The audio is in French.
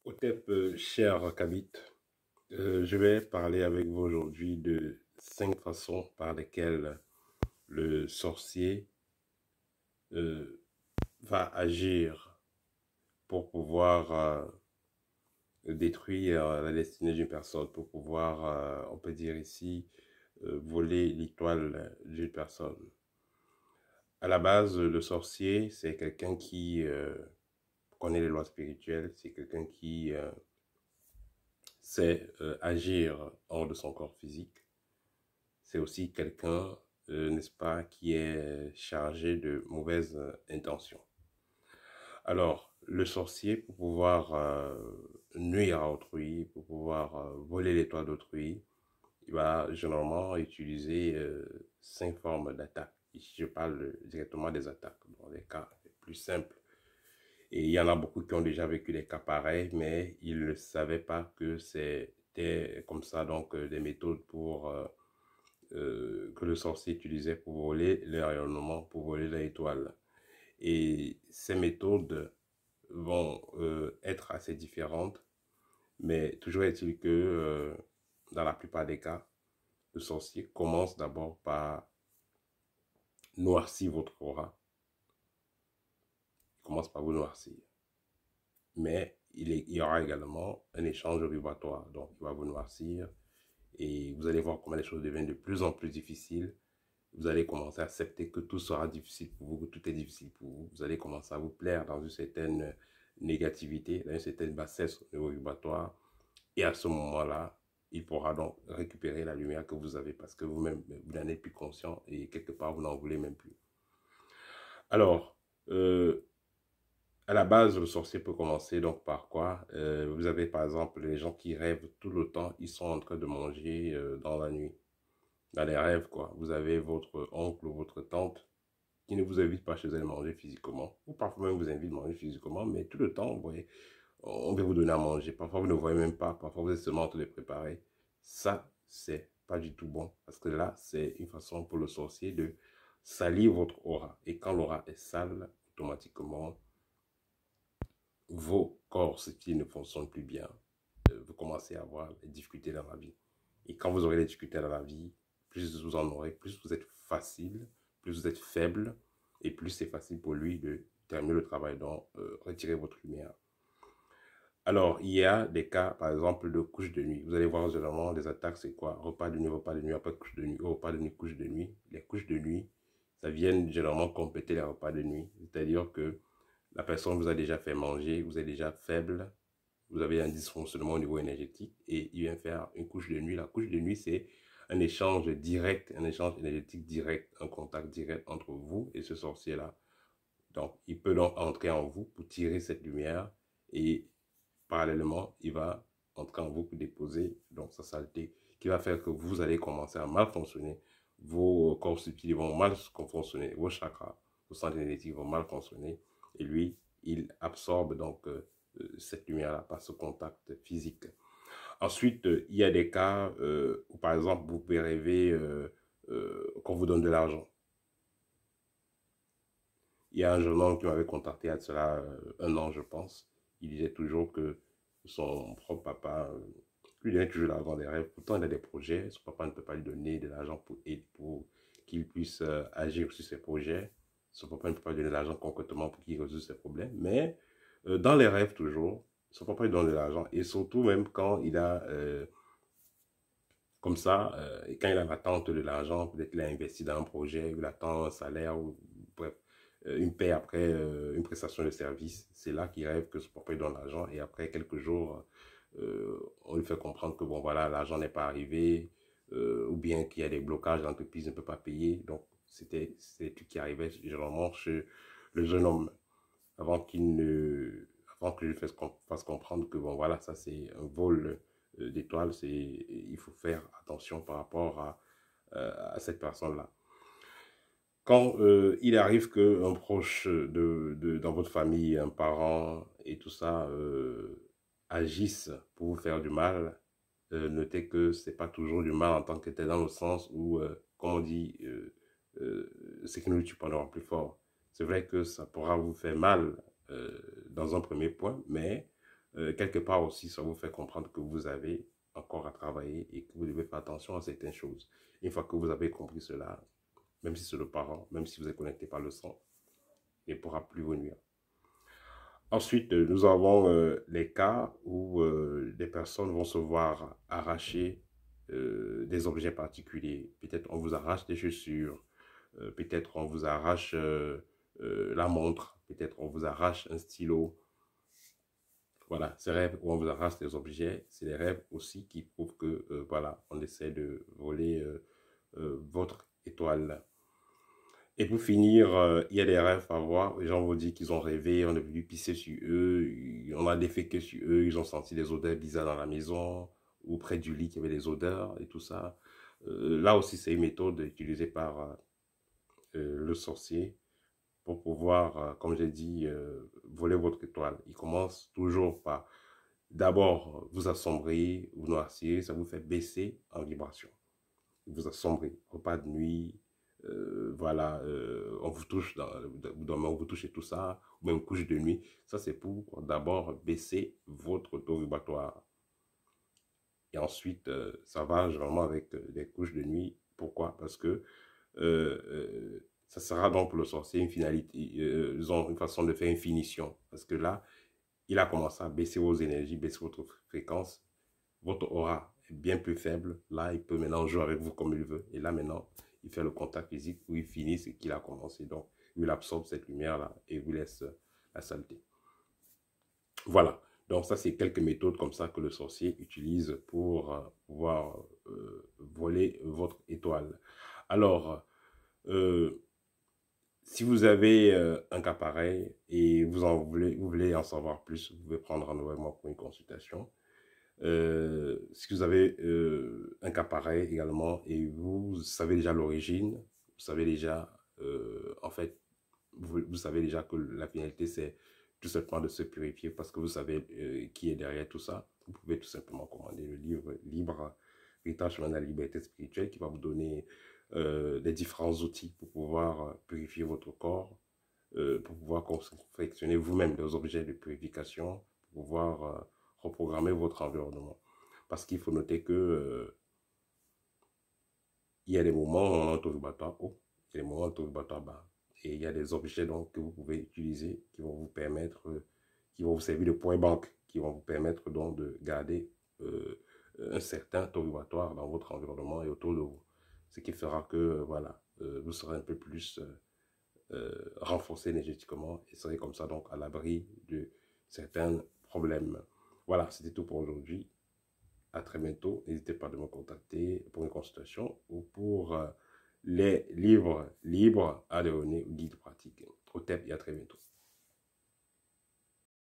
Otep, cher Kabit, je vais parler avec vous aujourd'hui de 5 façons par lesquelles le sorcier va agir pour pouvoir détruire la destinée d'une personne, pour pouvoir, on peut dire ici, voler l'étoile d'une personne. À la base, le sorcier, c'est quelqu'un qui connaît les lois spirituelles, c'est quelqu'un qui sait agir hors de son corps physique. C'est aussi quelqu'un, n'est-ce pas, qui est chargé de mauvaises intentions. Alors, le sorcier, pour pouvoir nuire à autrui, pour pouvoir voler l'étoile d'autrui, il va généralement utiliser 5 formes d'attaque. Ici, je parle directement des attaques, dans les cas les plus simples. Et il y en a beaucoup qui ont déjà vécu des cas pareils, mais ils ne savaient pas que c'était comme ça, donc des méthodes pour que le sorcier utilisait pour voler le rayonnement, pour voler l'étoile. Et ces méthodes vont être assez différentes, mais toujours est-il que dans la plupart des cas, le sorcier commence d'abord par noircir votre aura. Il commence par vous noircir. Mais il y aura également un échange vibratoire. Donc, il va vous noircir et vous allez voir comment les choses deviennent de plus en plus difficiles. Vous allez commencer à accepter que tout sera difficile pour vous, que tout est difficile pour vous. Vous allez commencer à vous plaire dans une certaine négativité, dans une certaine bassesse au niveau vibratoire. Et à ce moment-là, il pourra donc récupérer la lumière que vous avez parce que vous-même, vous n'en êtes plus conscient et quelque part, vous n'en voulez même plus. Alors, à la base, le sorcier peut commencer donc par quoi? Vous avez par exemple les gens qui rêvent tout le temps, ils sont en train de manger dans la nuit. Dans les rêves, quoi. Vous avez votre oncle ou votre tante qui ne vous invite pas chez elle manger physiquement, ou parfois même vous invite à manger physiquement, mais tout le temps, vous voyez, on va vous donner à manger. Parfois, vous ne voyez même pas, parfois, vous êtes seulement en train de préparer. Ça, c'est pas du tout bon, parce que là, c'est une façon pour le sorcier de salir votre aura. Et quand l'aura est sale, automatiquement, vos corps, ce qui ne fonctionne plus bien, vous commencez à avoir des difficultés dans la vie. Et quand vous aurez des difficultés dans la vie, plus vous en aurez, plus vous êtes facile, plus vous êtes faible, et plus c'est facile pour lui de terminer le travail, donc retirer votre lumière. Alors, il y a des cas, par exemple, de couche de nuit. Vous allez voir généralement les attaques, c'est quoi? Repas de nuit, après couche de nuit, repas de nuit, couche de nuit. Les couches de nuit, ça vient généralement compléter les repas de nuit. C'est-à-dire que la personne vous a déjà fait manger, vous êtes déjà faible, vous avez un dysfonctionnement au niveau énergétique et il vient faire une couche de nuit. La couche de nuit, c'est un échange direct, un échange énergétique direct, un contact direct entre vous et ce sorcier-là. Donc, il peut donc entrer en vous pour tirer cette lumière et parallèlement, il va entrer en vous pour déposer donc sa saleté qui va faire que vous allez commencer à mal fonctionner. Vos corps subtils vont mal fonctionner, vos chakras, vos centres énergétiques vont mal fonctionner et lui, il absorbe donc cette lumière-là par ce contact physique. Ensuite, il y a des cas où, par exemple, vous pouvez rêver qu'on vous donne de l'argent. Il y a un jeune homme qui m'avait contacté il y a cela 1 an, je pense. Il disait toujours que son propre papa lui donnait toujours l'argent des rêves. Pourtant, il a des projets. Son papa ne peut pas lui donner de l'argent pour qu'il puisse agir sur ses projets. Son papa ne peut pas lui donner de l'argent concrètement pour qu'il résolve ses problèmes. Mais dans les rêves, toujours, son papa lui donne de l'argent. Et surtout, même quand il a, comme ça, quand il a l'attente de l'argent, peut-être qu'il a investi dans un projet, il attend un salaire, ou bref, une paie après une prestation de service. C'est là qu'il rêve que son papa lui donne l'argent. Et après quelques jours, on lui fait comprendre que bon, voilà, l'argent n'est pas arrivé, ou bien qu'il y a des blocages, l'entreprise ne peut pas payer. Donc, c'était des trucs qui arrivaient généralement chez le jeune homme avant qu'il ne, avant que je lui fasse comprendre que bon, voilà, ça c'est un vol d'étoiles, il faut faire attention par rapport à cette personne-là. Quand il arrive qu'un proche dans votre famille, un parent et tout ça agissent pour vous faire du mal, notez que c'est pas toujours du mal en tant que tel dans le sens où, comme on dit, ce qui nous tue pas le rend plus fort. C'est vrai que ça pourra vous faire mal dans un premier point, mais quelque part aussi, ça vous fait comprendre que vous avez encore à travailler et que vous devez faire attention à certaines choses. Une fois que vous avez compris cela, même si c'est le parent, même si vous êtes connecté par le sang, il ne pourra plus vous nuire. Ensuite, nous avons les cas où des personnes vont se voir arracher des objets particuliers. Peut-être on vous arrache des chaussures, peut-être on vous arrache la montre, peut-être on vous arrache un stylo. Voilà, ces rêves où on vous arrache des objets, c'est des rêves aussi qui prouvent que, voilà, on essaie de voler votre étoile. Et pour finir, il y a des rêves à voir. Les gens vous disent qu'ils ont rêvé, on est venu pisser sur eux, on a déféqué sur eux, ils ont senti des odeurs bizarres dans la maison, ou près du lit qu'il y avait des odeurs et tout ça. Là aussi, c'est une méthode utilisée par le sorcier pour pouvoir, comme j'ai dit, voler votre étoile. Il commence toujours par d'abord vous assombrir, vous noircir, ça vous fait baisser en vibration. Vous assombrir, repas de nuit, voilà, on vous touche, on vous touche et tout ça, ou même couche de nuit. Ça, c'est pour d'abord baisser votre taux vibratoire. Et ensuite, ça va généralement avec les couches de nuit. Pourquoi? Parce que ça sera donc pour le sorcier une finalité, une façon de faire une finition. Parce que là, il a commencé à baisser vos énergies, baisser votre fréquence. Votre aura est bien plus faible. Là, il peut maintenant jouer avec vous comme il veut. Et là, maintenant, il fait le contact physique où il finit ce qu'il a commencé. Donc, il absorbe cette lumière-là et vous laisse la saleté. Voilà. Donc, ça, c'est quelques méthodes comme ça que le sorcier utilise pour pouvoir voler votre étoile. Alors, si vous avez un cas pareil et vous voulez en savoir plus, vous pouvez prendre rendez-vous avec moi pour une consultation. Si vous avez un cas pareil également et vous savez déjà l'origine, vous savez déjà, en fait, vous savez déjà que la finalité c'est tout simplement de se purifier parce que vous savez qui est derrière tout ça, vous pouvez tout simplement commander le livre Libre, Héritage Chemin de la Liberté Spirituelle qui va vous donner les différents outils pour pouvoir purifier votre corps, pour pouvoir confectionner vous-même des objets de purification, pour pouvoir reprogrammer votre environnement. Parce qu'il faut noter que il y a des moments où on a un taux vibratoire haut, il y a des moments où on a un taux vibratoire bas. Et il y a des objets donc, que vous pouvez utiliser qui vont vous permettre, qui vont vous servir de point banque, qui vont vous permettre donc de garder un certain taux vibratoire dans votre environnement et autour de vous. Ce qui fera que voilà, vous serez un peu plus renforcé énergétiquement et serez comme ça donc à l'abri de certains problèmes. Voilà, c'était tout pour aujourd'hui. À très bientôt. N'hésitez pas à me contacter pour une consultation ou pour les livres libres à donner ou guides pratiques. Au TEP et à très bientôt.